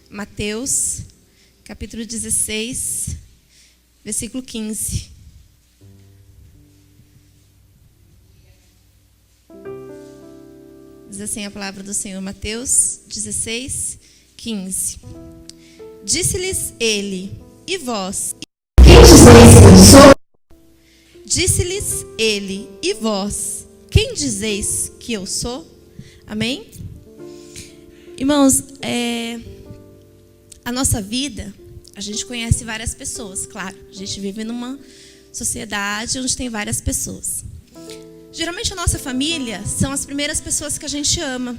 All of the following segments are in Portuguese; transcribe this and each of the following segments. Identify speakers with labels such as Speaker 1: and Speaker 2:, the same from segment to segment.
Speaker 1: Mateus, capítulo 16, versículo 15. Diz assim a palavra do Senhor, Mateus 16, 15. Disse-lhes ele, e vós?
Speaker 2: Quem dizeis que eu sou?
Speaker 1: Disse-lhes ele, e vós? Quem dizeis que eu sou? Amém? Irmãos, a nossa vida, a gente conhece várias pessoas, claro. A gente vive numa sociedade onde tem várias pessoas. Geralmente a nossa família são as primeiras pessoas que a gente ama.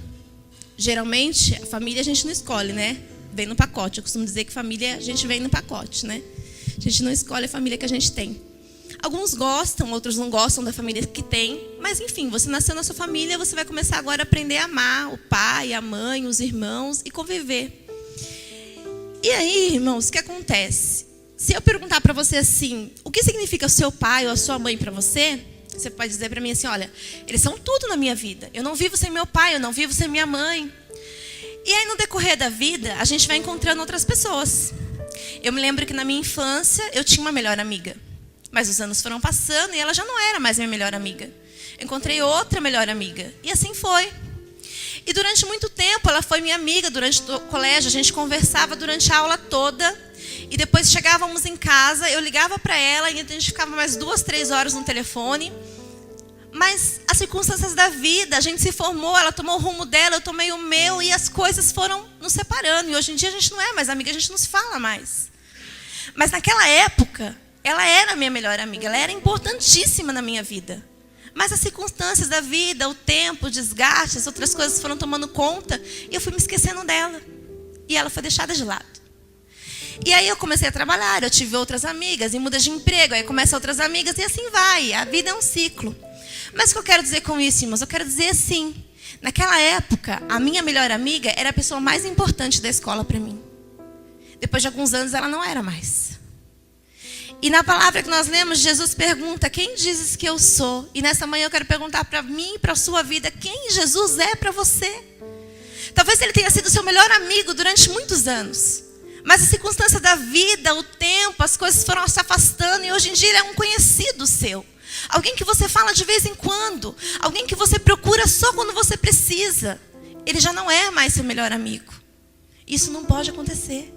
Speaker 1: Geralmente a família a gente não escolhe, né? Vem no pacote. Eu costumo dizer que família a gente vem no pacote, né? A gente não escolhe a família que a gente tem. Alguns gostam, outros não gostam da família que tem. Mas enfim, você nasceu na sua família, você vai começar agora a aprender a amar o pai, a mãe, os irmãos e conviver. E aí, irmãos, o que acontece? Se eu perguntar para você assim, o que significa o seu pai ou a sua mãe para você? Você pode dizer para mim assim, olha, eles são tudo na minha vida. Eu não vivo sem meu pai, eu não vivo sem minha mãe. E aí, no decorrer da vida, a gente vai encontrando outras pessoas. Eu me lembro que na minha infância, eu tinha uma melhor amiga. Mas os anos foram passando e ela já não era mais minha melhor amiga. Eu encontrei outra melhor amiga. E assim foi. E durante muito tempo, ela foi minha amiga durante o colégio. A gente conversava durante a aula toda. E depois chegávamos em casa, eu ligava para ela e a gente ficava mais 2, 3 horas no telefone. Mas as circunstâncias da vida, a gente se formou, ela tomou o rumo dela, eu tomei o meu e as coisas foram nos separando. E hoje em dia a gente não é mais amiga, a gente não se fala mais. Mas naquela época, ela era a minha melhor amiga, ela era importantíssima na minha vida. Mas as circunstâncias da vida, o tempo, o desgaste, as outras coisas foram tomando conta e eu fui me esquecendo dela. E ela foi deixada de lado. E aí eu comecei a trabalhar, eu tive outras amigas, e muda de emprego, aí começa outras amigas, e assim vai. A vida é um ciclo. Mas o que eu quero dizer com isso, irmãos? Eu quero dizer assim, naquela época, a minha melhor amiga era a pessoa mais importante da escola para mim. Depois de alguns anos, ela não era mais. E na palavra que nós lemos, Jesus pergunta, quem dizes que eu sou? E nessa manhã eu quero perguntar para mim e para a sua vida, quem Jesus é para você? Talvez ele tenha sido seu melhor amigo durante muitos anos. Mas a circunstância da vida, o tempo, as coisas foram se afastando e hoje em dia ele é um conhecido seu. Alguém que você fala de vez em quando. Alguém que você procura só quando você precisa. Ele já não é mais seu melhor amigo. Isso não pode acontecer.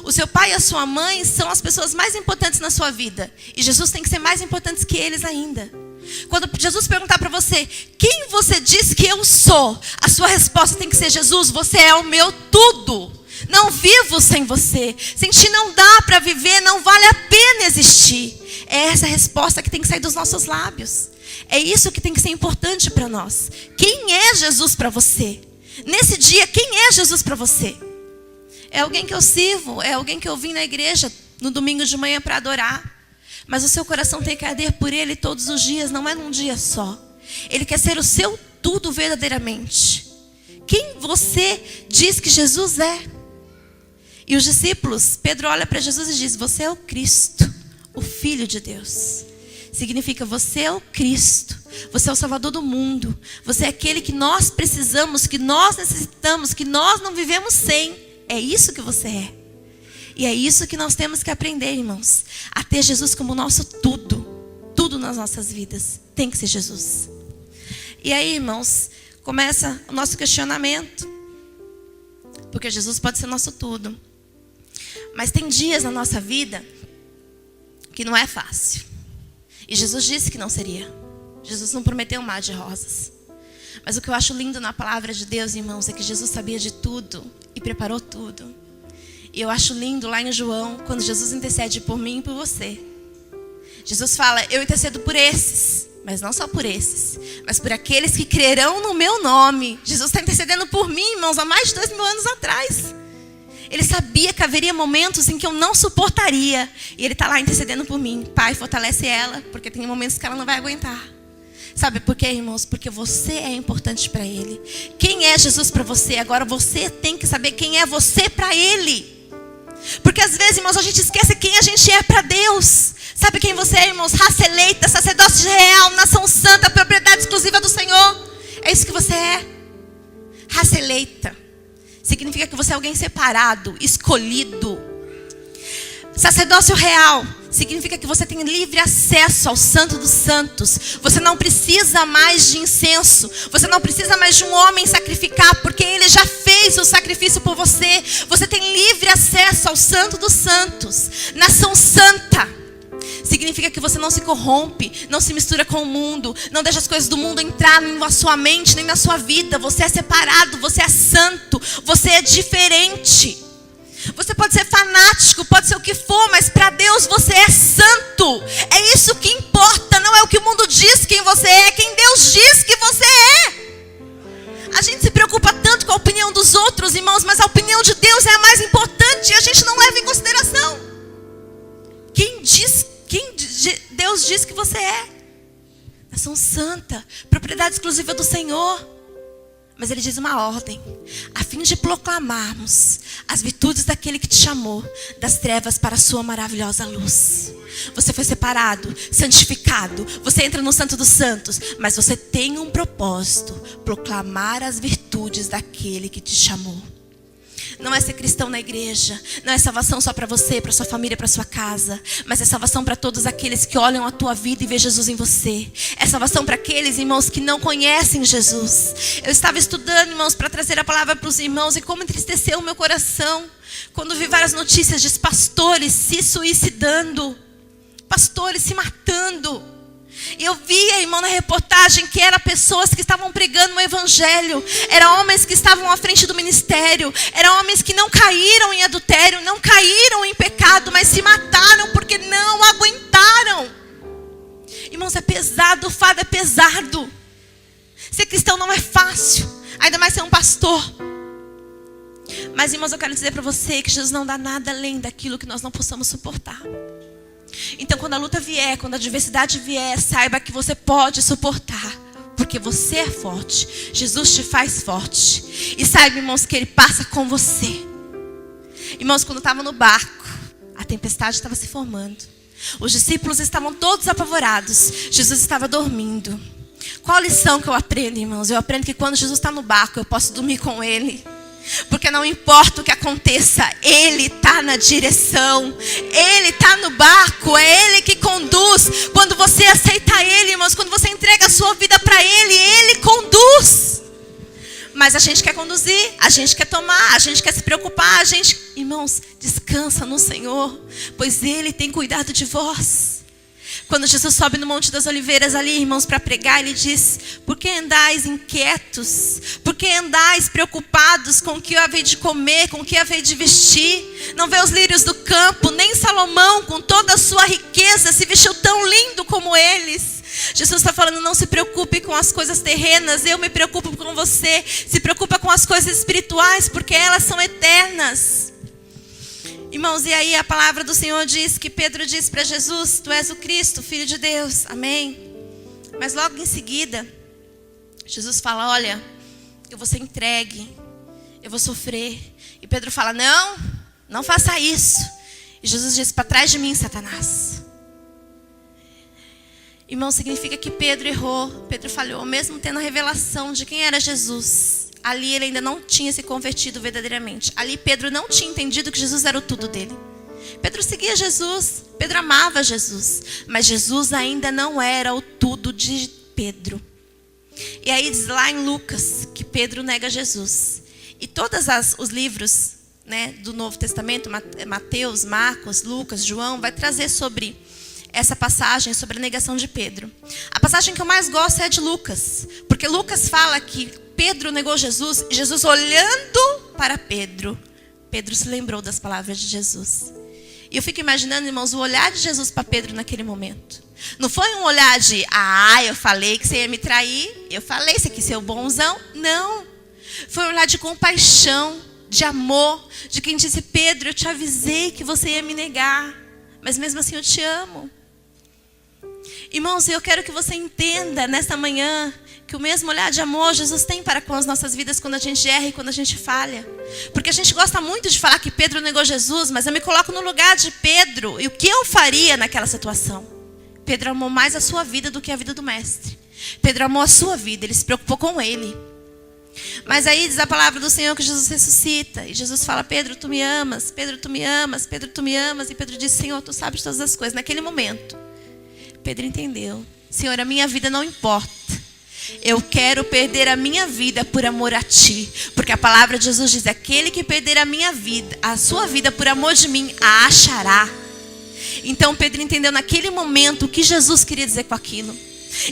Speaker 1: O seu pai e a sua mãe são as pessoas mais importantes na sua vida. E Jesus tem que ser mais importante que eles ainda. Quando Jesus perguntar para você, quem você diz que eu sou? A sua resposta tem que ser, Jesus, você é o meu tudo. Não vivo sem você. Sem ti não dá para viver, não vale a pena existir. É essa a resposta que tem que sair dos nossos lábios. É isso que tem que ser importante para nós. Quem é Jesus para você? Nesse dia, quem é Jesus para você? É alguém que eu sirvo, é alguém que eu vim na igreja no domingo de manhã para adorar. Mas o seu coração tem que arder por Ele todos os dias, não é num dia só. Ele quer ser o seu tudo verdadeiramente. Quem você diz que Jesus é? E os discípulos, Pedro olha para Jesus e diz, você é o Cristo, o Filho de Deus. Significa, você é o Cristo, você é o Salvador do mundo. Você é aquele que nós precisamos, que nós necessitamos, que nós não vivemos sem. É isso que você é. E é isso que nós temos que aprender, irmãos. A ter Jesus como nosso tudo. Tudo nas nossas vidas tem que ser Jesus. E aí, irmãos, começa o nosso questionamento. Porque Jesus pode ser nosso tudo. Mas tem dias na nossa vida que não é fácil. E Jesus disse que não seria. Jesus não prometeu um mar de rosas. Mas o que eu acho lindo na palavra de Deus, irmãos, é que Jesus sabia de tudo e preparou tudo. E eu acho lindo lá em João, quando Jesus intercede por mim e por você. Jesus fala, eu intercedo por esses, mas não só por esses, mas por aqueles que crerão no meu nome. Jesus está intercedendo por mim, irmãos, há mais de 2000 anos atrás. Ele sabia que haveria momentos em que eu não suportaria. E Ele está lá intercedendo por mim. Pai, fortalece ela, porque tem momentos que ela não vai aguentar. Sabe por quê, irmãos? Porque você é importante para Ele. Quem é Jesus para você? Agora você tem que saber quem é você para Ele. Porque às vezes, irmãos, a gente esquece quem a gente é para Deus. Sabe quem você é, irmãos? Raça eleita, sacerdócio real, nação santa, propriedade exclusiva do Senhor. É isso que você é. Raça eleita. significa que você é alguém separado, escolhido. Sacerdócio real significa que você tem livre acesso ao Santo dos Santos. Você não precisa mais de incenso. Você não precisa mais de um homem sacrificar, porque ele já fez o sacrifício por você. Você tem livre acesso ao Santo dos Santos. Nação santa significa que você não se corrompe, não se mistura com o mundo, não deixa as coisas do mundo entrar na sua mente, nem na sua vida. Você é separado, você é santo, você é diferente. Você pode ser fanático, pode ser o que for, mas para Deus você é santo. É isso que importa, não é o que o mundo diz quem você é quem Deus diz que você é. A gente se preocupa tanto com a opinião dos outros, irmãos, mas a opinião de Deus é a mais importante e a gente não leva em consideração. Quem Deus diz que você é? Nação santa, propriedade exclusiva do Senhor. Mas ele diz uma ordem, a fim de proclamarmos as virtudes daquele que te chamou das trevas para a sua maravilhosa luz. Você foi separado, santificado, você entra no Santo dos Santos, mas você tem um propósito, proclamar as virtudes daquele que te chamou. Não é ser cristão na igreja, não é salvação só para você, para sua família, para sua casa, mas é salvação para todos aqueles que olham a tua vida e vê Jesus em você. É salvação para aqueles, irmãos, que não conhecem Jesus. Eu estava estudando, irmãos, para trazer a palavra para os irmãos, e como entristeceu o meu coração quando vi várias notícias de pastores se suicidando, pastores se matando. E eu via, irmão, na reportagem que eram pessoas que estavam pregando o evangelho. Eram homens que estavam à frente do ministério. Eram homens que não caíram em adultério, não caíram em pecado, mas se mataram porque não aguentaram. Irmãos, é pesado, o fardo é pesado. Ser cristão não é fácil, ainda mais ser um pastor. Mas, irmãos, eu quero dizer para você que Jesus não dá nada além daquilo que nós não possamos suportar. Então, quando a luta vier, quando a adversidade vier, saiba que você pode suportar, porque você é forte. Jesus te faz forte. E saiba, irmãos, que Ele passa com você. Irmãos, quando eu estava no barco, a tempestade estava se formando. Os discípulos estavam todos apavorados. Jesus estava dormindo. Qual a lição que eu aprendo, irmãos? Eu aprendo que quando Jesus está no barco, eu posso dormir com Ele. Porque não importa o que aconteça, Ele está na direção. Ele está no barco, é Ele que conduz. Quando você aceita Ele, irmãos, quando você entrega a sua vida para Ele, Ele conduz. Mas a gente quer conduzir, a gente quer tomar, a gente quer se preocupar, irmãos, descansa no Senhor, pois Ele tem cuidado de vós. Quando Jesus sobe no Monte das Oliveiras ali, irmãos, para pregar, Ele diz: por que andais inquietos? Por que andais preocupados com o que eu havei de comer, com o que eu havei de vestir? Não vê os lírios do campo, nem Salomão, com toda a sua riqueza, se vestiu tão lindo como eles. Jesus está falando: não se preocupe com as coisas terrenas, eu me preocupo com você. Se preocupa com as coisas espirituais, porque elas são eternas. Irmãos, e aí a palavra do Senhor diz que Pedro disse para Jesus: tu és o Cristo, Filho de Deus, amém? Mas logo em seguida, Jesus fala: olha, eu vou ser entregue, eu vou sofrer. E Pedro fala: não faça isso. E Jesus diz: para trás de mim, Satanás. Irmão, significa que Pedro errou, Pedro falhou, mesmo tendo a revelação de quem era Jesus. Ali ele ainda não tinha se convertido verdadeiramente. Ali Pedro não tinha entendido que Jesus era o tudo dele. Pedro seguia Jesus, Pedro amava Jesus, mas Jesus ainda não era o tudo de Pedro. E aí diz lá em Lucas que Pedro nega Jesus. E todos os livros, né, do Novo Testamento, Mateus, Marcos, Lucas, João, vai trazer sobre essa passagem, sobre a negação de Pedro. A passagem que eu mais gosto é a de Lucas, porque Lucas fala que Pedro negou Jesus, e Jesus, olhando para Pedro, Pedro se lembrou das palavras de Jesus. E eu fico imaginando, irmãos, o olhar de Jesus para Pedro naquele momento. Não foi um olhar de: eu falei que você ia me trair, eu falei, você quis ser o bonzão. Não. Foi um olhar de compaixão, de amor, de quem disse: Pedro, eu te avisei que você ia me negar, mas mesmo assim eu te amo. Irmãos, eu quero que você entenda nesta manhã que o mesmo olhar de amor Jesus tem para com as nossas vidas quando a gente erra e quando a gente falha. Porque a gente gosta muito de falar que Pedro negou Jesus, mas eu me coloco no lugar de Pedro e o que eu faria naquela situação. Pedro amou mais a sua vida do que a vida do mestre. Pedro amou a sua vida, ele se preocupou com ele. Mas aí diz a palavra do Senhor que Jesus ressuscita. E Jesus fala: Pedro, tu me amas. Pedro, tu me amas. Pedro, tu me amas. E Pedro diz: Senhor, tu sabes todas as coisas. Naquele momento, Pedro entendeu: Senhor, a minha vida não importa. Eu quero perder a minha vida por amor a ti. Porque a palavra de Jesus diz: aquele que perder a minha vida, a sua vida por amor de mim, a achará. Então Pedro entendeu naquele momento o que Jesus queria dizer com aquilo.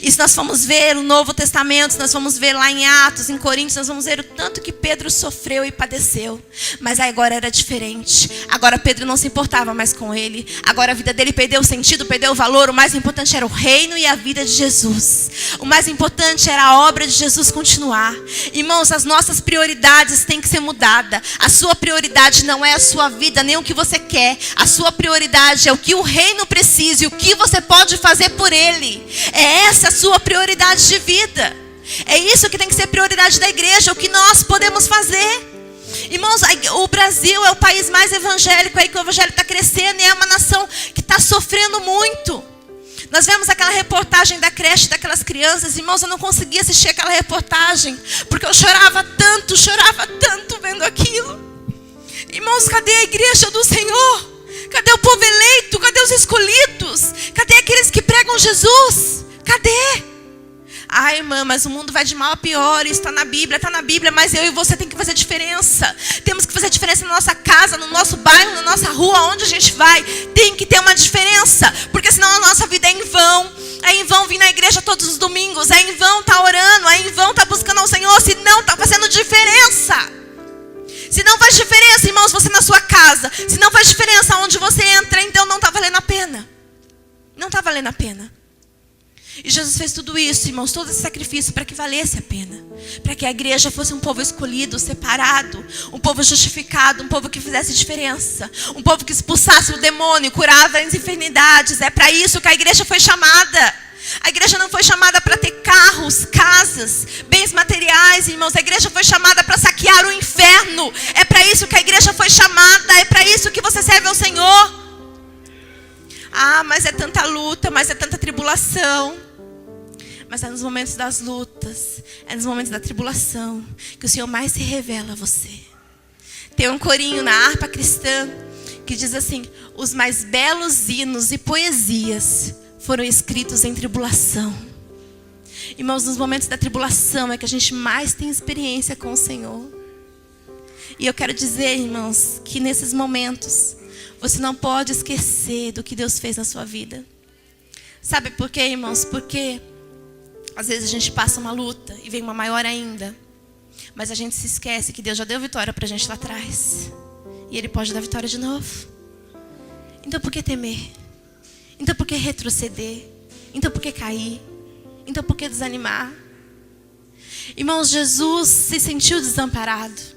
Speaker 1: E se nós formos ver o Novo Testamento, se nós vamos ver lá em Atos, em Coríntios, nós vamos ver o tanto que Pedro sofreu e padeceu. Mas agora era diferente. Agora Pedro não se importava mais com ele. Agora a vida dele perdeu o sentido, perdeu o valor. O mais importante era o reino e a vida de Jesus. O mais importante era a obra de Jesus continuar. Irmãos, as nossas prioridades têm que ser mudadas. A sua prioridade não é a sua vida, nem o que você quer. A sua prioridade é o que o reino precisa e o que você pode fazer por ele. É essa a sua prioridade de vida. É isso que tem que ser prioridade da igreja, o que nós podemos fazer. Irmãos, o Brasil é o país mais evangélico, aí que o evangelho está crescendo e é uma nação que está sofrendo muito. Nós vemos aquela reportagem da creche daquelas crianças. Irmãos, eu não conseguia assistir aquela reportagem, porque eu chorava tanto vendo aquilo. Irmãos, cadê a igreja do Senhor? Cadê o povo eleito? Cadê os escolhidos? Cadê aqueles que pregam Jesus? Cadê? Ai, irmã, mas o mundo vai de mal a pior. Isso está na Bíblia, mas eu e você tem que fazer diferença. Temos que fazer diferença na nossa casa, no nosso bairro, na nossa rua, onde a gente vai. Tem que ter uma diferença, porque senão a nossa vida é em vão. É em vão vir na igreja todos os domingos. É em vão estar orando. É em vão estar buscando ao Senhor, se não está fazendo diferença. Se não faz diferença, irmãos, você na sua casa, se não faz diferença onde você entra, então não está valendo a pena. Não está valendo a pena. E Jesus fez tudo isso, irmãos, todo esse sacrifício para que valesse a pena. Para que a igreja fosse um povo escolhido, separado, um povo justificado, um povo que fizesse diferença. Um povo que expulsasse o demônio, curava as enfermidades. É para isso que a igreja foi chamada. A igreja não foi chamada para ter carros, casas, bens materiais, irmãos. A igreja foi chamada para saquear o inferno. É para isso que a igreja foi chamada. É para isso que você serve ao Senhor. Ah, mas é tanta luta, mas é tanta tribulação. Mas é nos momentos das lutas, é nos momentos da tribulação que o Senhor mais se revela a você. Tem um corinho na harpa cristã que diz assim: os mais belos hinos e poesias foram escritos em tribulação. Irmãos, nos momentos da tribulação é que a gente mais tem experiência com o Senhor. E eu quero dizer, irmãos, que nesses momentos você não pode esquecer do que Deus fez na sua vida. Sabe por quê, irmãos? Porque às vezes a gente passa uma luta e vem uma maior ainda. Mas a gente se esquece que Deus já deu vitória pra gente lá atrás. E Ele pode dar vitória de novo. Então por que temer? Então por que retroceder? Então por que cair? Então por que desanimar? Irmãos, Jesus se sentiu desamparado.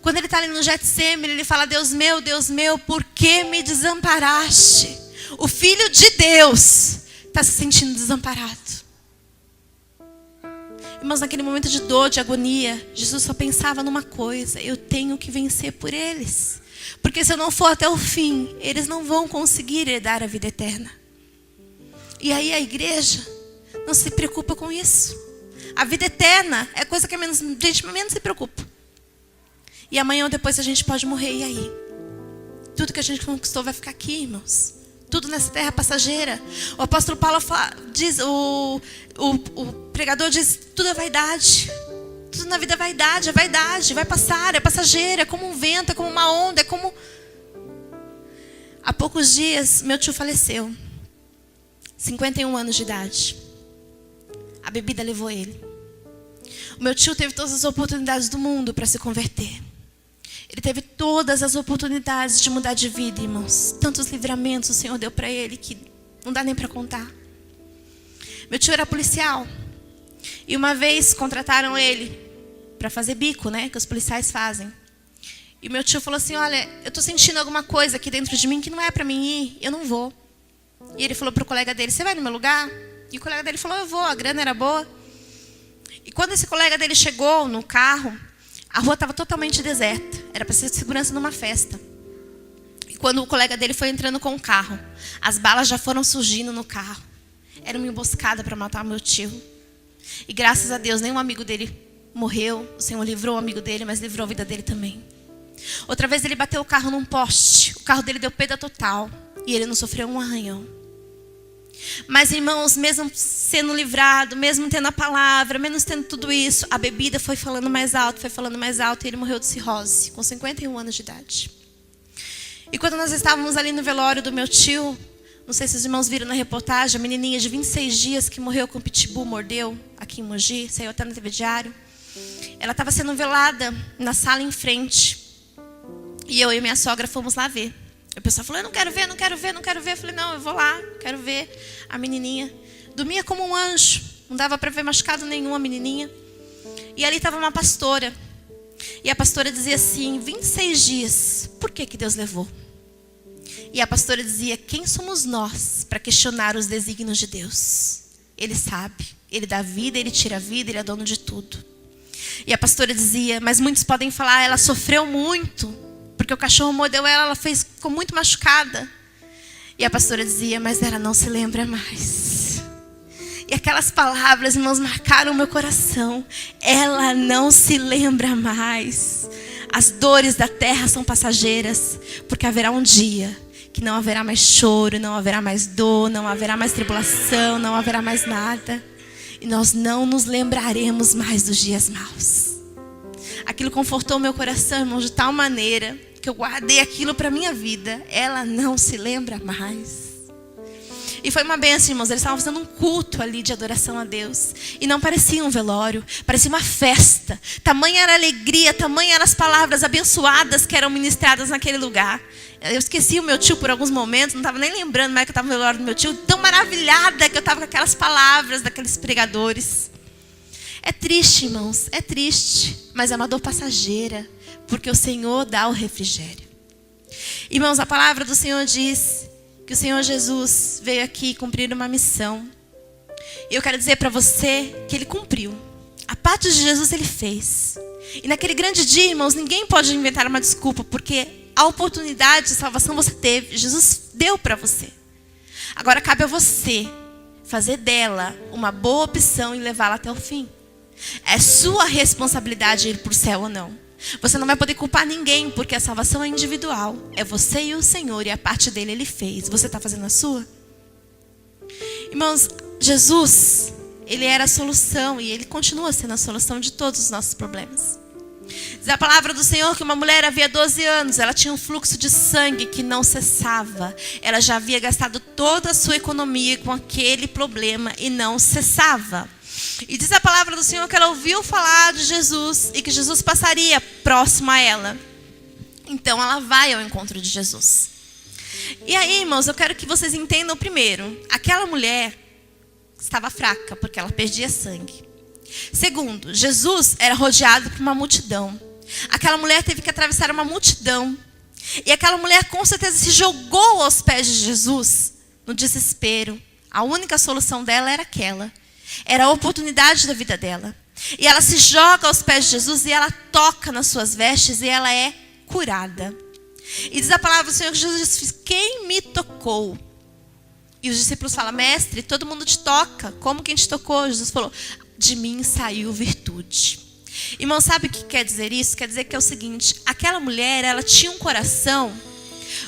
Speaker 1: Quando Ele está ali no Getsemane, Ele fala: Deus meu, por que me desamparaste? O Filho de Deus está se sentindo desamparado. Irmãos, naquele momento de dor, de agonia, Jesus só pensava numa coisa: eu tenho que vencer por eles. Porque se eu não for até o fim, eles não vão conseguir herdar a vida eterna. E aí a igreja não se preocupa com isso. A vida eterna é coisa que a gente menos se preocupa. E amanhã ou depois a gente pode morrer, e aí? Tudo que a gente conquistou vai ficar aqui, irmãos. Tudo nessa terra passageira. O apóstolo Paulo diz, o pregador diz: tudo é vaidade. Tudo na vida é vaidade, vai passar, é passageira, é como um vento, é como uma onda, é como... Há poucos dias, meu tio faleceu. 51 anos de idade. A bebida levou ele. O meu tio teve todas as oportunidades do mundo para se converter. Ele teve todas as oportunidades de mudar de vida, irmãos. Tantos livramentos o Senhor deu para ele que não dá nem para contar. Meu tio era policial. E uma vez contrataram ele para fazer bico, né? Que os policiais fazem. E meu tio falou assim: olha, eu estou sentindo alguma coisa aqui dentro de mim que não é para mim ir. Eu não vou. E ele falou para o colega dele: você vai no meu lugar? E o colega dele falou: eu vou, a grana era boa. E quando esse colega dele chegou no carro, a rua estava totalmente deserta. Era para ser de segurança numa festa. E quando o colega dele foi entrando com o carro, as balas já foram surgindo no carro. Era uma emboscada para matar meu tio. E graças a Deus, nenhum amigo dele morreu. O Senhor livrou o amigo dele, mas livrou a vida dele também. Outra vez ele bateu o carro num poste. O carro dele deu perda total. E ele não sofreu um arranhão. Mas, irmãos, mesmo sendo livrado, mesmo tendo a palavra, mesmo tendo tudo isso, a bebida foi falando mais alto, e ele morreu de cirrose, com 51 anos de idade. E quando nós estávamos ali no velório do meu tio, não sei se os irmãos viram na reportagem, a menininha de 26 dias que morreu com pitbull, mordeu, aqui em Mogi, saiu até na TV Diário. Ela estava sendo velada na sala em frente. E eu e minha sogra fomos lá ver. O pessoal falou, eu não quero ver. Eu falei, não, eu vou lá, quero ver a menininha. Dormia como um anjo, não dava para ver machucado nenhum a menininha. E ali estava uma pastora. E a pastora dizia assim, 26 dias, por que Deus levou? E a pastora dizia, quem somos nós para questionar os desígnios de Deus? Ele sabe, ele dá vida, ele tira a vida, ele é dono de tudo. E a pastora dizia, mas muitos podem falar, ela sofreu muito. Porque o cachorro mordeu ela ficou muito machucada. E a pastora dizia, mas ela não se lembra mais. E aquelas palavras, irmãos, marcaram o meu coração. Ela não se lembra mais. As dores da terra são passageiras, porque haverá um dia que não haverá mais choro, não haverá mais dor, não haverá mais tribulação, não haverá mais nada. E nós não nos lembraremos mais dos dias maus. Aquilo confortou meu coração, irmão, de tal maneira que eu guardei aquilo para minha vida. Ela não se lembra mais. E foi uma bênção, irmãos. Eles estavam fazendo um culto ali de adoração a Deus. E não parecia um velório, parecia uma festa. Tamanha era a alegria, tamanha eram as palavras abençoadas que eram ministradas naquele lugar. Eu esqueci o meu tio por alguns momentos, não estava nem lembrando mais que eu estava no velório do meu tio. Tão maravilhada que eu estava com aquelas palavras daqueles pregadores. É triste, irmãos, é triste, mas é uma dor passageira, porque o Senhor dá o refrigério. Irmãos, a palavra do Senhor diz que o Senhor Jesus veio aqui cumprir uma missão. E eu quero dizer para você que Ele cumpriu. A parte de Jesus Ele fez. E naquele grande dia, irmãos, ninguém pode inventar uma desculpa, porque a oportunidade de salvação você teve, Jesus deu para você. Agora cabe a você fazer dela uma boa opção e levá-la até o fim. É sua responsabilidade ir para o céu ou não. Você não vai poder culpar ninguém, porque a salvação é individual. É você e o Senhor, e a parte dele Ele fez. Você está fazendo a sua? Irmãos, Jesus, Ele era a solução, e Ele continua sendo a solução de todos os nossos problemas. Diz a palavra do Senhor que uma mulher havia 12 anos, ela tinha um fluxo de sangue que não cessava. Ela já havia gastado toda a sua economia com aquele problema e não cessava. E diz a palavra do Senhor que ela ouviu falar de Jesus e que Jesus passaria próximo a ela. Então ela vai ao encontro de Jesus. E aí, irmãos, eu quero que vocês entendam primeiro. Aquela mulher estava fraca porque ela perdia sangue. Segundo, Jesus era rodeado por uma multidão. Aquela mulher teve que atravessar uma multidão. E aquela mulher com certeza se jogou aos pés de Jesus no desespero. A única solução dela era aquela. Era a oportunidade da vida dela. E ela se joga aos pés de Jesus e ela toca nas suas vestes e ela é curada. E diz a palavra do Senhor que Jesus disse, quem me tocou? E os discípulos falam, mestre, todo mundo te toca. Como quem te tocou? Jesus falou, de mim saiu virtude. Irmão, sabe o que quer dizer isso? Quer dizer que é o seguinte, aquela mulher, ela tinha um coração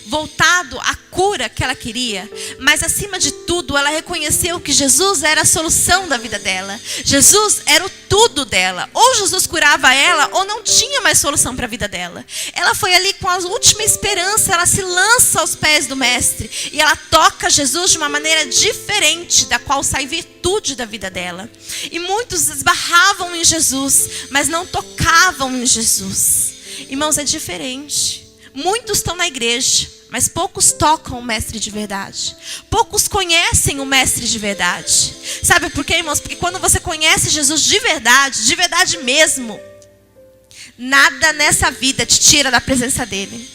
Speaker 1: voltado à cura que ela queria, mas acima de tudo ela reconheceu que Jesus era a solução da vida dela. Jesus era o tudo dela. Ou Jesus curava ela ou não tinha mais solução para a vida dela. Ela foi ali com a última esperança, ela se lança aos pés do mestre e ela toca Jesus de uma maneira diferente, da qual sai virtude da vida dela. E muitos esbarravam em Jesus, mas não tocavam em Jesus. Irmãos, é diferente. Muitos estão na igreja, mas poucos tocam o mestre de verdade. Poucos conhecem o mestre de verdade. Sabe por quê, irmãos? Porque quando você conhece Jesus de verdade mesmo, nada nessa vida te tira da presença dele.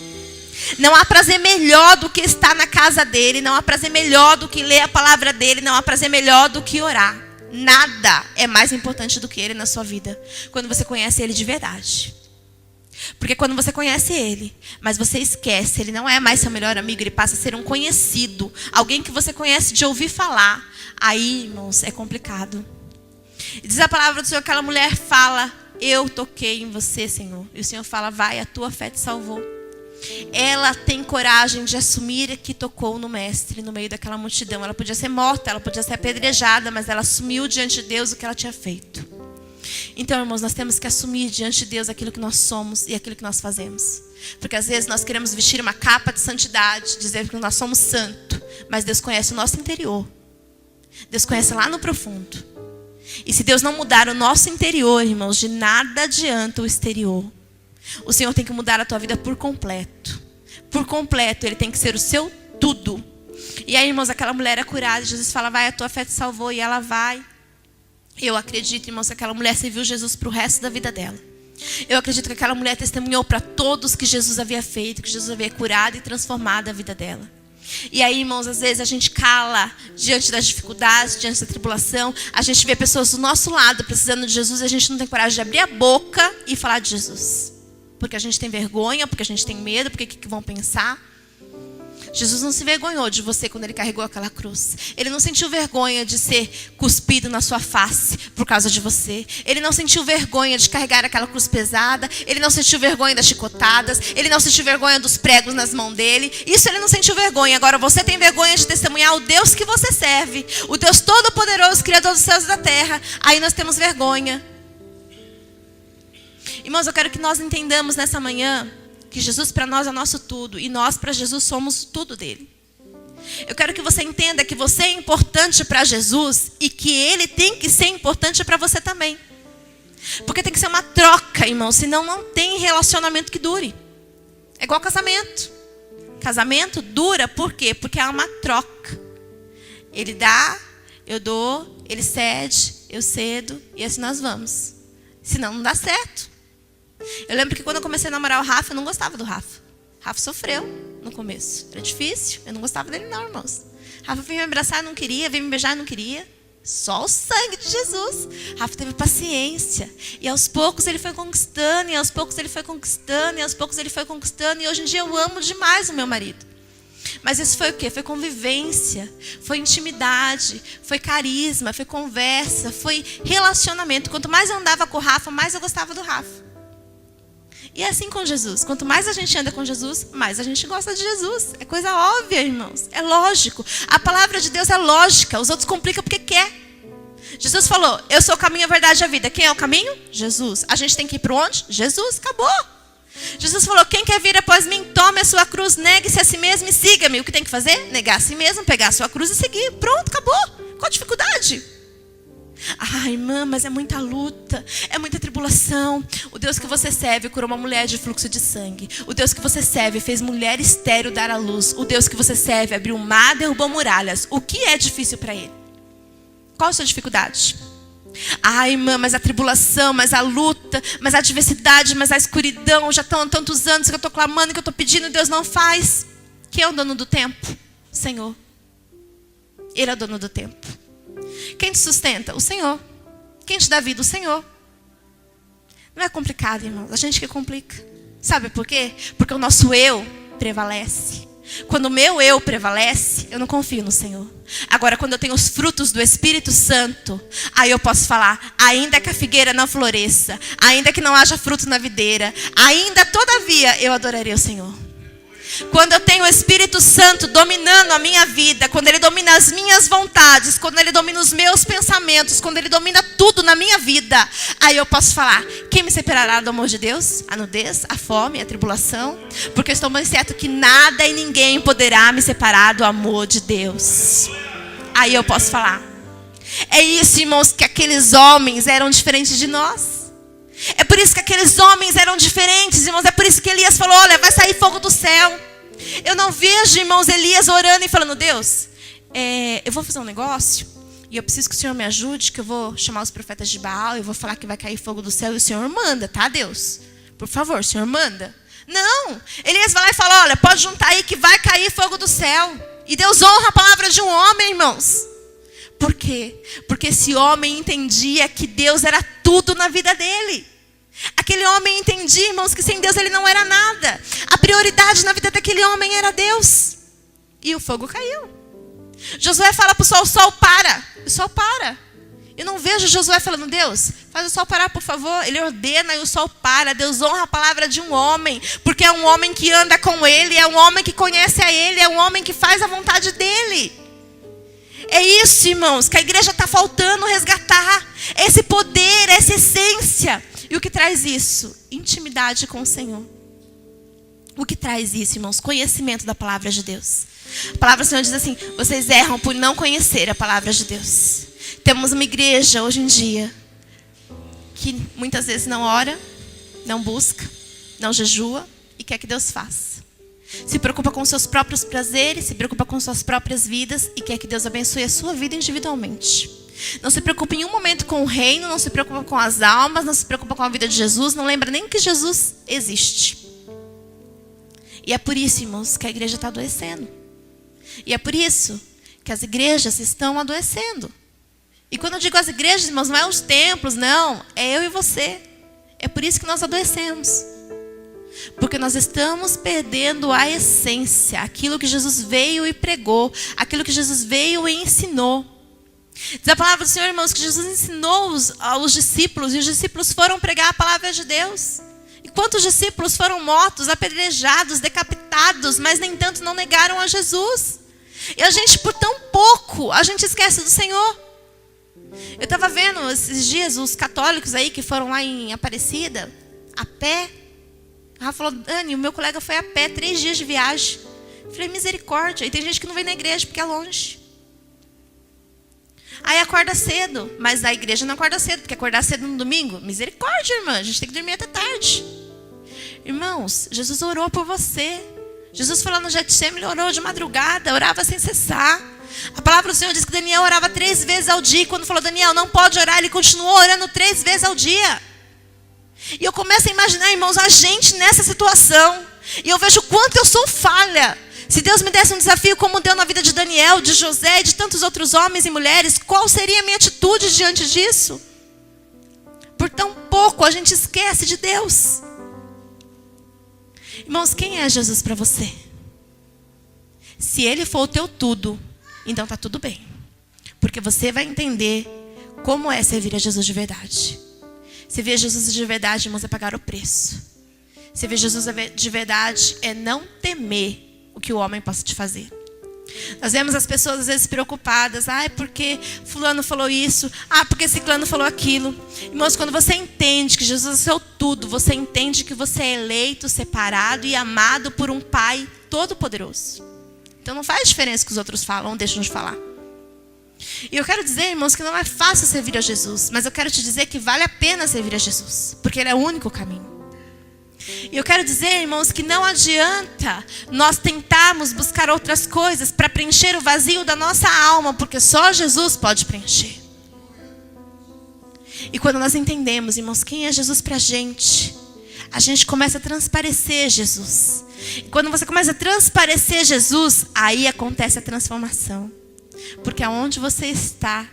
Speaker 1: Não há prazer melhor do que estar na casa dele. Não há prazer melhor do que ler a palavra dele. Não há prazer melhor do que orar. Nada é mais importante do que ele na sua vida, quando você conhece ele de verdade. Porque quando você conhece ele, mas você esquece, ele não é mais seu melhor amigo, ele passa a ser um conhecido, alguém que você conhece de ouvir falar. Aí, irmãos, é complicado. E diz a palavra do Senhor que aquela mulher fala eu toquei em você, Senhor. E o Senhor fala, vai, a tua fé te salvou. Ela tem coragem de assumir que tocou no mestre no meio daquela multidão. Ela podia ser morta, ela podia ser apedrejada, mas ela assumiu diante de Deus o que ela tinha feito. Então, irmãos, nós temos que assumir diante de Deus aquilo que nós somos e aquilo que nós fazemos. Porque às vezes nós queremos vestir uma capa de santidade, dizer que nós somos santos, mas Deus conhece o nosso interior. Deus conhece lá no profundo. E se Deus não mudar o nosso interior, irmãos, de nada adianta o exterior. O Senhor tem que mudar a tua vida por completo. Por completo, Ele tem que ser o seu tudo. E aí, irmãos, aquela mulher é curada. Jesus fala, vai, a tua fé te salvou. E ela vai. Eu acredito, irmãos, que aquela mulher serviu Jesus para o resto da vida dela. Eu acredito que aquela mulher testemunhou para todos que Jesus havia feito, que Jesus havia curado e transformado a vida dela. E aí, irmãos, às vezes a gente cala diante das dificuldades, diante da tribulação. A gente vê pessoas do nosso lado precisando de Jesus e a gente não tem coragem de abrir a boca e falar de Jesus. Porque a gente tem vergonha, porque a gente tem medo, porque o que vão pensar? Jesus não se vergonhou de você quando Ele carregou aquela cruz. Ele não sentiu vergonha de ser cuspido na sua face por causa de você. Ele não sentiu vergonha de carregar aquela cruz pesada. Ele não sentiu vergonha das chicotadas. Ele não sentiu vergonha dos pregos nas mãos dele. Isso Ele não sentiu vergonha. Agora você tem vergonha de testemunhar o Deus que você serve. O Deus Todo-Poderoso, Criador dos céus e da terra. Aí nós temos vergonha. Irmãos, eu quero que nós entendamos nessa manhã que Jesus para nós é nosso tudo e nós para Jesus somos tudo dele. Eu quero que você entenda que você é importante para Jesus e que Ele tem que ser importante para você também. Porque tem que ser uma troca, irmão, senão não tem relacionamento que dure. É igual casamento. Casamento dura por quê? Porque é uma troca. Ele dá, eu dou, ele cede, eu cedo e assim nós vamos. Senão não dá certo. Eu lembro que quando eu comecei a namorar o Rafa, eu não gostava do Rafa. Rafa sofreu no começo. Era difícil. Eu não gostava dele não, irmãos. Rafa veio me abraçar, não queria. Veio me beijar, não queria. Só o sangue de Jesus. Rafa teve paciência. E aos poucos ele foi conquistando. E aos poucos ele foi conquistando. E aos poucos ele foi conquistando. E hoje em dia eu amo demais o meu marido. Mas isso foi o quê? Foi convivência. Foi intimidade. Foi carisma. Foi conversa. Foi relacionamento. Quanto mais eu andava com o Rafa, mais eu gostava do Rafa. E é assim com Jesus. Quanto mais a gente anda com Jesus, mais a gente gosta de Jesus. É coisa óbvia, irmãos. É lógico. A palavra de Deus é lógica. Os outros complicam porque quer. Jesus falou, eu sou o caminho, a verdade e a vida. Quem é o caminho? Jesus. A gente tem que ir para onde? Jesus. Acabou. Jesus falou, quem quer vir após mim, tome a sua cruz, negue-se a si mesmo e siga-me. O que tem que fazer? Negar a si mesmo, pegar a sua cruz e seguir. Pronto, acabou. Qual a dificuldade? Ah, irmã, mas é muita luta, é muita tribulação. O Deus que você serve curou uma mulher de fluxo de sangue. O Deus que você serve fez mulher estéril dar à luz. O Deus que você serve abriu o mar, derrubou muralhas. O que é difícil para Ele? Qual a sua dificuldade? Ah, irmã, mas a tribulação, mas a luta, mas a adversidade, mas a escuridão. Já estão há tantos anos que eu estou clamando, que eu estou pedindo e Deus não faz. Quem é o dono do tempo? O Senhor. Ele é o dono do tempo. Quem te sustenta? O Senhor. Quem te dá vida? O Senhor. Não é complicado, irmãos. A gente que complica. Sabe por quê? Porque o nosso eu prevalece. Quando o meu eu prevalece, eu não confio no Senhor. Agora, quando eu tenho os frutos do Espírito Santo, aí eu posso falar, ainda que a figueira não floresça, ainda que não haja fruto na videira, ainda, todavia, eu adorarei o Senhor. Quando eu tenho o Espírito Santo dominando a minha vida, quando Ele domina as minhas vontades, quando Ele domina os meus pensamentos, quando Ele domina tudo na minha vida, aí eu posso falar, quem me separará do amor de Deus? A nudez, a fome, a tribulação? Porque eu estou bem certo que nada e ninguém poderá me separar do amor de Deus. Aí eu posso falar. É isso, irmãos, que aqueles homens eram diferentes de nós. É por isso que aqueles homens eram diferentes, irmãos. É por isso que Elias falou, olha, vai sair fogo do céu. Eu não vejo, irmãos, Elias orando e falando, Deus, eu vou fazer um negócio e eu preciso que o Senhor me ajude, que eu vou chamar os profetas de Baal, eu vou falar que vai cair fogo do céu e o Senhor manda, tá, Deus? Por favor, o Senhor manda. Não, Elias vai lá e fala, olha, pode juntar aí que vai cair fogo do céu. E Deus honra a palavra de um homem, irmãos. Por quê? Porque esse homem entendia que Deus era tudo na vida dele. Aquele homem entendia, irmãos, que sem Deus ele não era nada. A prioridade na vida daquele homem era Deus. E o fogo caiu. Josué fala para o sol para. O sol para. Eu não vejo Josué falando, Deus, faz o sol parar, por favor. Ele ordena e o sol para. Deus honra a palavra de um homem, porque é um homem que anda com ele, é um homem que conhece a ele, é um homem que faz a vontade dele. É isso, irmãos, que a igreja está faltando resgatar. Esse poder, essa essência. E o que traz isso? Intimidade com o Senhor. O que traz isso, irmãos? Conhecimento da palavra de Deus. A palavra do Senhor diz assim, vocês erram por não conhecer a palavra de Deus. Temos uma igreja hoje em dia que muitas vezes não ora, não busca, não jejua e quer que Deus faça. Se preocupa com seus próprios prazeres, se preocupa com suas próprias vidas e quer que Deus abençoe a sua vida individualmente. Não se preocupa em um momento com o reino, não se preocupa com as almas, não se preocupa com a vida de Jesus, não lembra nem que Jesus existe. E é por isso, irmãos, que a igreja está adoecendo. E é por isso que as igrejas estão adoecendo. E quando eu digo as igrejas, irmãos, não é os templos, não. É eu e você. É por isso que nós adoecemos. Porque nós estamos perdendo a essência. Aquilo que Jesus veio e pregou. Aquilo que Jesus veio e ensinou. Diz a palavra do Senhor, irmãos, que Jesus ensinou aos discípulos. E os discípulos foram pregar a palavra de Deus. E quantos discípulos foram mortos, apedrejados, decapitados. Mas nem tanto não negaram a Jesus. E a gente, por tão pouco, a gente esquece do Senhor. Eu estava vendo esses dias os católicos aí que foram lá em Aparecida, a pé. Ela falou, Dani, o meu colega foi a pé, 3 dias de viagem. Eu falei, misericórdia. E tem gente que não vem na igreja porque é longe. Aí acorda cedo, mas a igreja não acorda cedo, porque acordar cedo no domingo, misericórdia, irmã, a gente tem que dormir até tarde. Irmãos, Jesus orou por você. Jesus foi lá no Getsemane, ele orou de madrugada, orava sem cessar. A palavra do Senhor diz que Daniel orava 3 vezes ao dia. E quando falou, Daniel, não pode orar, ele continuou orando 3 vezes ao dia. E eu começo a imaginar, irmãos, a gente nessa situação. E eu vejo o quanto eu sou falha. Se Deus me desse um desafio como deu na vida de Daniel, de José e de tantos outros homens e mulheres, qual seria a minha atitude diante disso? Por tão pouco a gente esquece de Deus. Irmãos, quem é Jesus para você? Se Ele for o teu tudo, então está tudo bem. Porque você vai entender como é servir a Jesus de verdade. Servir a Jesus de verdade, irmãos, é pagar o preço. Servir a Jesus de verdade é não temer o que o homem possa te fazer. Nós vemos as pessoas às vezes preocupadas. Porque fulano falou isso. Porque ciclano falou aquilo. Irmãos, quando você entende que Jesus é o seu tudo, você entende que você é eleito, separado e amado por um Pai todo-poderoso. Então não faz diferença o que os outros falam ou deixam de falar. E eu quero dizer, irmãos, que não é fácil servir a Jesus. Mas eu quero te dizer que vale a pena servir a Jesus. Porque Ele é o único caminho. E eu quero dizer, irmãos, que não adianta nós tentarmos buscar outras coisas para preencher o vazio da nossa alma. Porque só Jesus pode preencher. E quando nós entendemos, irmãos, quem é Jesus para a gente começa a transparecer Jesus. E quando você começa a transparecer Jesus, aí acontece a transformação. Porque aonde você está,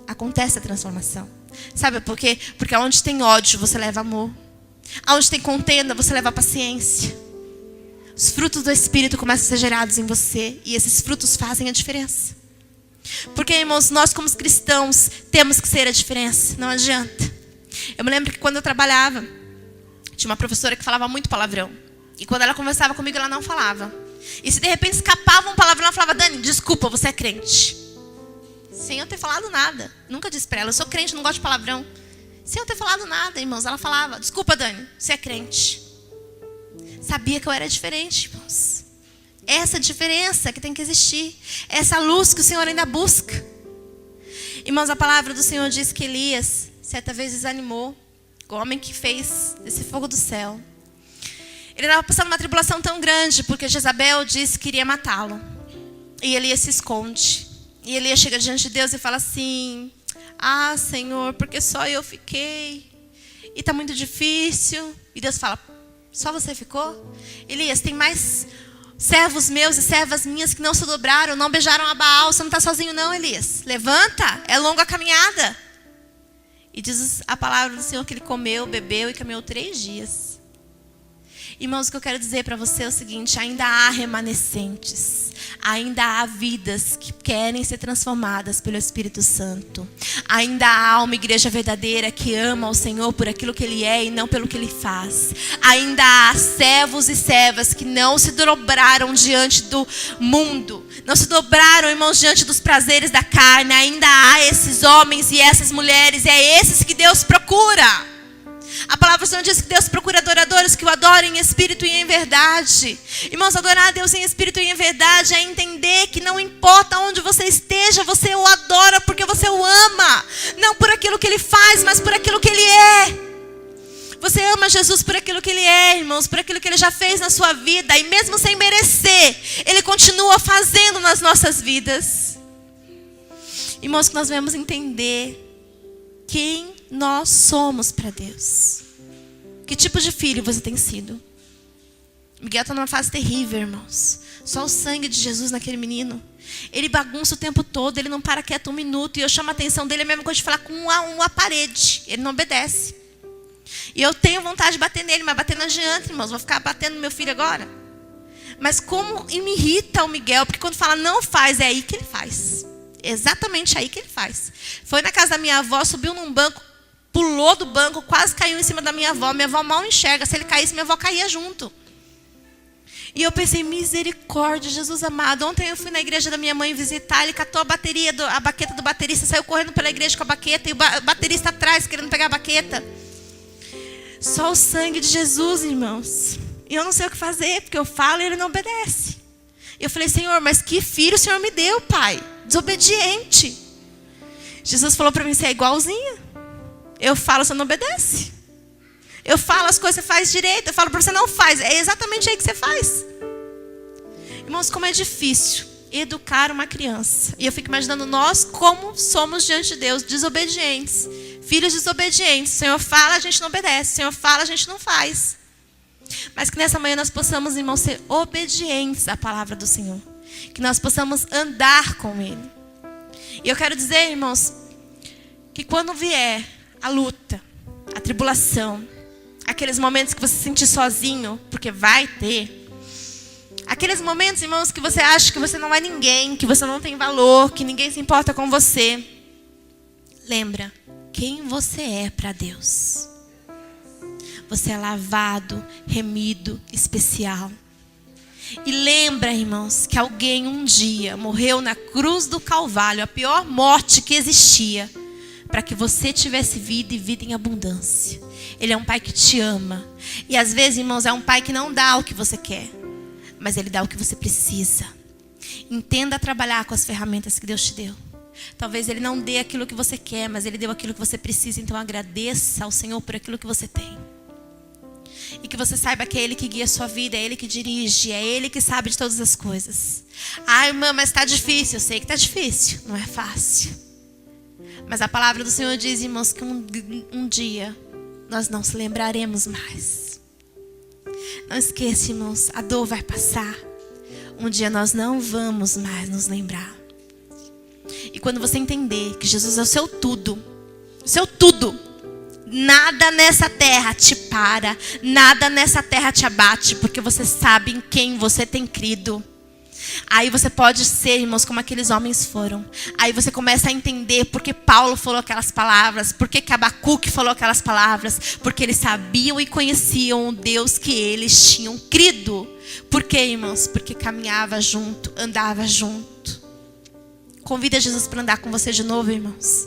Speaker 1: acontece a transformação. Sabe por quê? Porque aonde tem ódio, você leva amor. Aonde tem contenda, você leva paciência. Os frutos do Espírito começam a ser gerados em você. E esses frutos fazem a diferença. Porque, irmãos, nós como cristãos temos que ser a diferença. Não adianta. Eu me lembro que quando eu trabalhava, tinha uma professora que falava muito palavrão. E quando ela conversava comigo, ela não falava. E se de repente escapava um palavrão, ela falava, Dani, desculpa, você é crente. Sem eu ter falado nada. Nunca disse para ela, eu sou crente, não gosto de palavrão. Sem eu ter falado nada, irmãos, ela falava, desculpa, Dani, você é crente. Sabia que eu era diferente, irmãos. Essa diferença que tem que existir. Essa luz que o Senhor ainda busca. Irmãos, a palavra do Senhor diz que Elias, certa vez desanimou. O homem que fez esse fogo do céu. Ele estava passando uma tribulação tão grande, porque Jezabel disse que iria matá-lo. E Elias se esconde. E Elias chega diante de Deus e fala assim, Senhor, porque só eu fiquei. E está muito difícil. E Deus fala, só você ficou? Elias, tem mais servos meus e servas minhas que não se dobraram, não beijaram a Baal. Você não está sozinho não, Elias. Levanta, é longa a caminhada. E diz a palavra do Senhor que ele comeu, bebeu e caminhou 3 dias. Irmãos, o que eu quero dizer para você é o seguinte, ainda há remanescentes. Ainda há vidas que querem ser transformadas pelo Espírito Santo. Ainda há uma igreja verdadeira que ama o Senhor por aquilo que Ele é e não pelo que Ele faz. Ainda há servos e servas que não se dobraram diante do mundo. Não se dobraram, irmãos, diante dos prazeres da carne. Ainda há esses homens e essas mulheres. E é esses que Deus procura. A palavra do Senhor diz que Deus procura adoradores que o adorem em espírito e em verdade. Irmãos, adorar a Deus em espírito e em verdade é entender que não importa onde você esteja, você o adora porque você o ama. Não por aquilo que Ele faz, mas por aquilo que Ele é. Você ama Jesus por aquilo que Ele é, irmãos, por aquilo que Ele já fez na sua vida. E mesmo sem merecer, Ele continua fazendo nas nossas vidas. Irmãos, que nós devemos entender quem nós somos para Deus. Que tipo de filho você tem sido? Miguel está numa fase terrível, irmãos. Só o sangue de Jesus naquele menino. Ele bagunça o tempo todo, ele não para quieto um minuto. E eu chamo a atenção dele, é a mesma coisa de falar com uma parede. Ele não obedece. E eu tenho vontade de bater nele, mas bater não adianta, irmãos. Vou ficar batendo no meu filho agora. Mas como me irrita o Miguel, porque quando fala não faz, é aí que ele faz. Exatamente aí que ele faz. Foi na casa da minha avó, subiu num banco, pulou do banco, quase caiu em cima da minha avó. Minha avó mal enxerga. Se ele caísse, minha avó caía junto. E eu pensei, misericórdia, Jesus amado. Ontem eu fui na igreja da minha mãe visitar. Ele catou a baqueta do baterista, saiu correndo pela igreja com a baqueta. E o baterista atrás, querendo pegar a baqueta. Só o sangue de Jesus, irmãos. E eu não sei o que fazer, porque eu falo e ele não obedece. E eu falei, Senhor, mas que filho o Senhor me deu, Pai? Desobediente. Jesus falou para mim, você é igualzinha. Eu falo, você não obedece. Eu falo as coisas, você faz direito. Eu falo para você, não faz. É exatamente aí que você faz. Irmãos, como é difícil educar uma criança. E eu fico imaginando nós como somos diante de Deus, desobedientes. Filhos desobedientes. O Senhor fala, a gente não obedece. O Senhor fala, a gente não faz. Mas que nessa manhã nós possamos, irmãos, ser obedientes à palavra do Senhor. Que nós possamos andar com Ele. E eu quero dizer, irmãos, que quando vier a luta, a tribulação, aqueles momentos que você se sentir sozinho, porque vai ter. Aqueles momentos, irmãos, que você acha que você não é ninguém, que você não tem valor, que ninguém se importa com você. Lembra quem você é para Deus. Você é lavado, remido, especial. E lembra, irmãos, que alguém um dia morreu na cruz do Calvário, a pior morte que existia, para que você tivesse vida e vida em abundância. Ele é um pai que te ama. E às vezes, irmãos, é um pai que não dá o que você quer, mas ele dá o que você precisa. Entenda trabalhar com as ferramentas que Deus te deu. Talvez ele não dê aquilo que você quer, mas ele deu aquilo que você precisa. Então agradeça ao Senhor por aquilo que você tem. E que você saiba que é Ele que guia a sua vida, é Ele que dirige, é Ele que sabe de todas as coisas. Ah, irmã, mas está difícil. Eu sei que está difícil, não é fácil. Mas a palavra do Senhor diz, irmãos, que um dia nós não se lembraremos mais. Não esqueça, irmãos, a dor vai passar. Um dia nós não vamos mais nos lembrar. E quando você entender que Jesus é o seu tudo, nada nessa terra te para, nada nessa terra te abate, porque você sabe em quem você tem crido. Aí você pode ser, irmãos, como aqueles homens foram. Aí você começa a entender porque Paulo falou aquelas palavras, porque Abacuque falou aquelas palavras, porque eles sabiam e conheciam o Deus que eles tinham crido. Por quê, irmãos? Porque caminhava junto, andava junto. Convida Jesus para andar com você de novo, irmãos.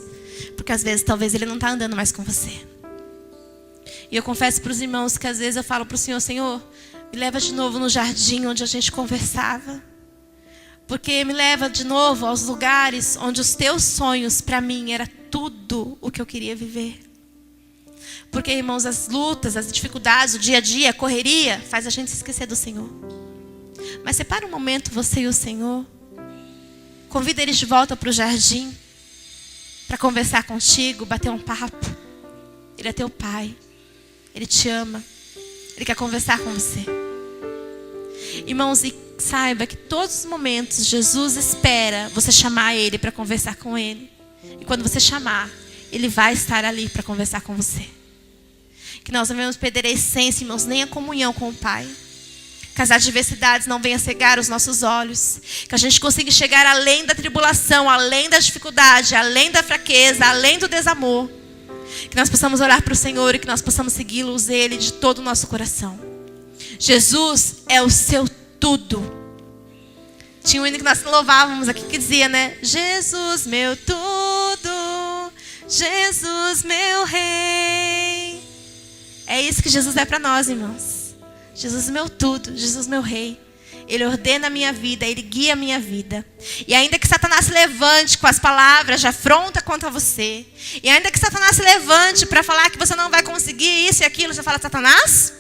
Speaker 1: Porque às vezes, talvez ele não está andando mais com você. E eu confesso para os irmãos que às vezes eu falo para o Senhor, Senhor, me leva de novo no jardim onde a gente conversava. Porque me leva de novo aos lugares onde os teus sonhos para mim era tudo o que eu queria viver. Porque, irmãos, as lutas, as dificuldades, o dia a dia, a correria, faz a gente se esquecer do Senhor. Mas separa um momento, você e o Senhor. Convida eles de volta para o jardim, para conversar contigo, bater um papo. Ele é teu pai. Ele te ama. Ele quer conversar com você. Irmãos, e saiba que todos os momentos Jesus espera você chamar Ele para conversar com Ele. E quando você chamar, Ele vai estar ali para conversar com você. Que nós não devemos perder a essência, irmãos, nem a comunhão com o Pai. Que as adversidades não venham cegar os nossos olhos. Que a gente consiga chegar além da tribulação, além da dificuldade, além da fraqueza, além do desamor. Que nós possamos olhar para o Senhor e que nós possamos segui-lo, Ele de todo o nosso coração. Jesus é o seu tudo. Tinha um hino que nós louvávamos aqui que dizia, né? Jesus meu tudo, Jesus meu rei. É isso que Jesus é para nós, irmãos. Jesus meu tudo, Jesus meu rei. Ele ordena a minha vida, Ele guia a minha vida. E ainda que Satanás se levante com as palavras de afronta contra você, e ainda que Satanás se levante para falar que você não vai conseguir isso e aquilo, você fala, Satanás,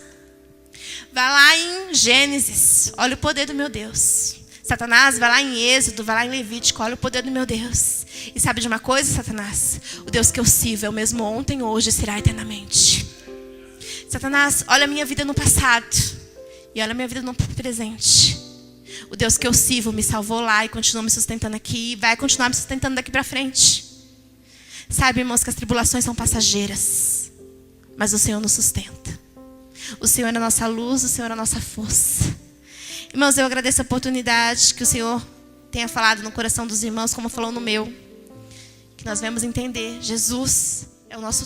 Speaker 1: vai lá em Gênesis, olha o poder do meu Deus. Satanás, vai lá em Êxodo, vai lá em Levítico, olha o poder do meu Deus. E sabe de uma coisa, Satanás? O Deus que eu sirvo é o mesmo ontem, hoje e será eternamente. Satanás, olha a minha vida no passado e olha a minha vida no presente. O Deus que eu sirvo me salvou lá e continua me sustentando aqui e vai continuar me sustentando daqui para frente. Sabe, irmãos, que as tribulações são passageiras, mas o Senhor nos sustenta. O Senhor é a nossa luz, o Senhor é a nossa força. Irmãos, eu agradeço a oportunidade que o Senhor tenha falado no coração dos irmãos, como falou no meu. Que nós vamos entender, Jesus é o nosso